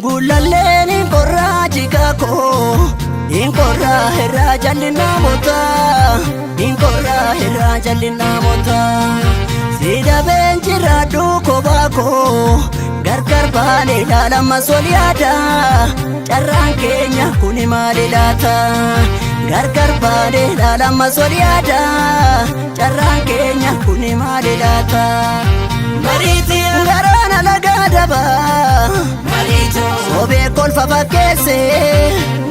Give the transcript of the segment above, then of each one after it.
Gulaleni korra jikako in korra herra jalina mota in korra herra jalina mota sida benjira du kobako gargar bale lalama soliada carran kenya kuni malilata gargar bale lalama soliada carran kenya kuni malilata mariti garana lagadaba marito sobe kolfa bakese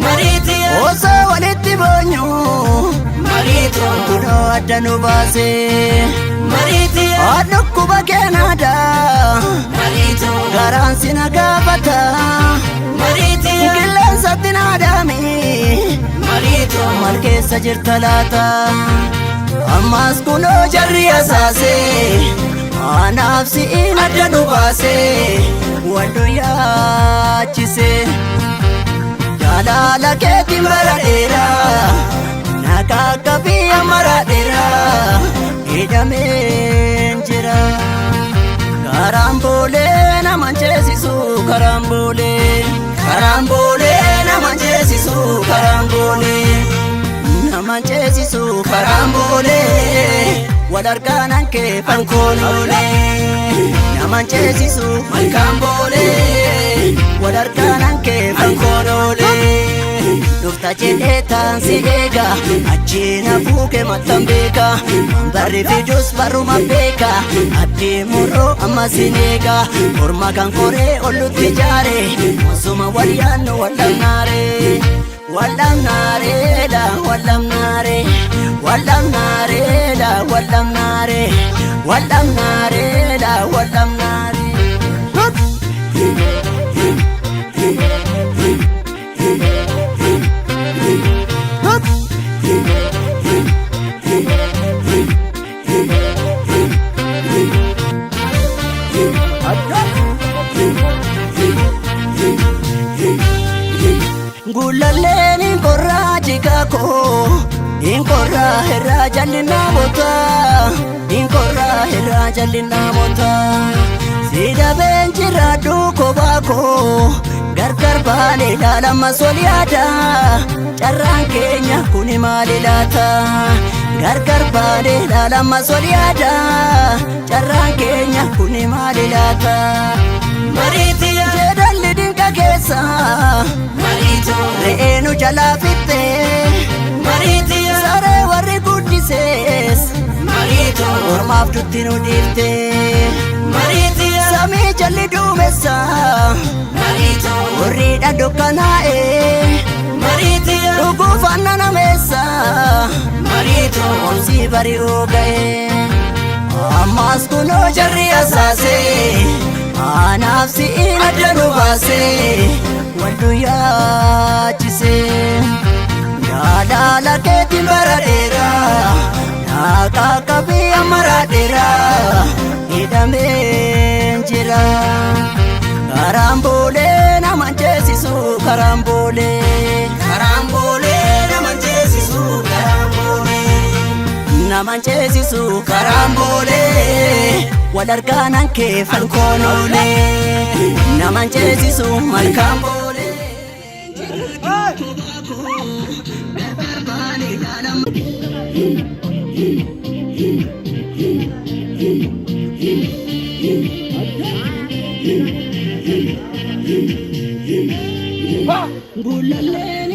mariti osa waliti bonyo marito kuno adanu base mariti adukku bakenada marito garan sinagabata mariti gilansa tinadami marito malkesa jirtalata ammas kuno jarri asase anafsi adanu base wando yaachise jalala keeti maradheera nakakabi amaradheera hidhameen jira karambolee naman ceesisu karambolee naman ceesisu karambolee naman ceesisu karambolee wadargaanan kee fankoonoolee naman ceesisu malkaambolee wadargaanan kee fankoonoolee dhufta jedhee taansi eega achiina fuuke mattan beeka barri fidus barruma beeka adeemurroo ammasin eega orma kan koree ollutti jaare masuma walyaannu wallamnaare wallamnaare la wallamnaare wallamnaare la wallamnaare wallamnaare la wallamnaare Gulaleni korra jikako in korra herra jalina mota in korra herra jalina mota sida benjira du kobako gargar bale lalama soliada carran kenya kuni malilata gargar bale lalama soliada carran kenya kuni malilata mariti jedalli dinqa keessa marito re'eenu jalaa fitte mariti saree warri guddisees marito ormaaf dutti nu dhiifte mariti samii jalli duumessa marito warriidha dukkanaa'e mariti dhuguuf annanameessa marito omsii bari'uu ga'e ammaas kunoo jarri asaase anafsi adanu base wando yaachise jalala keeti maradheera nakakabi amaradheera hidhameen jira karambolee naman ceesisu karambolee naman ceesisu karambolee naman ceesisu karambolee wadargaanan kee fankoonoolee naman ceesisu malkaambolee Gulalee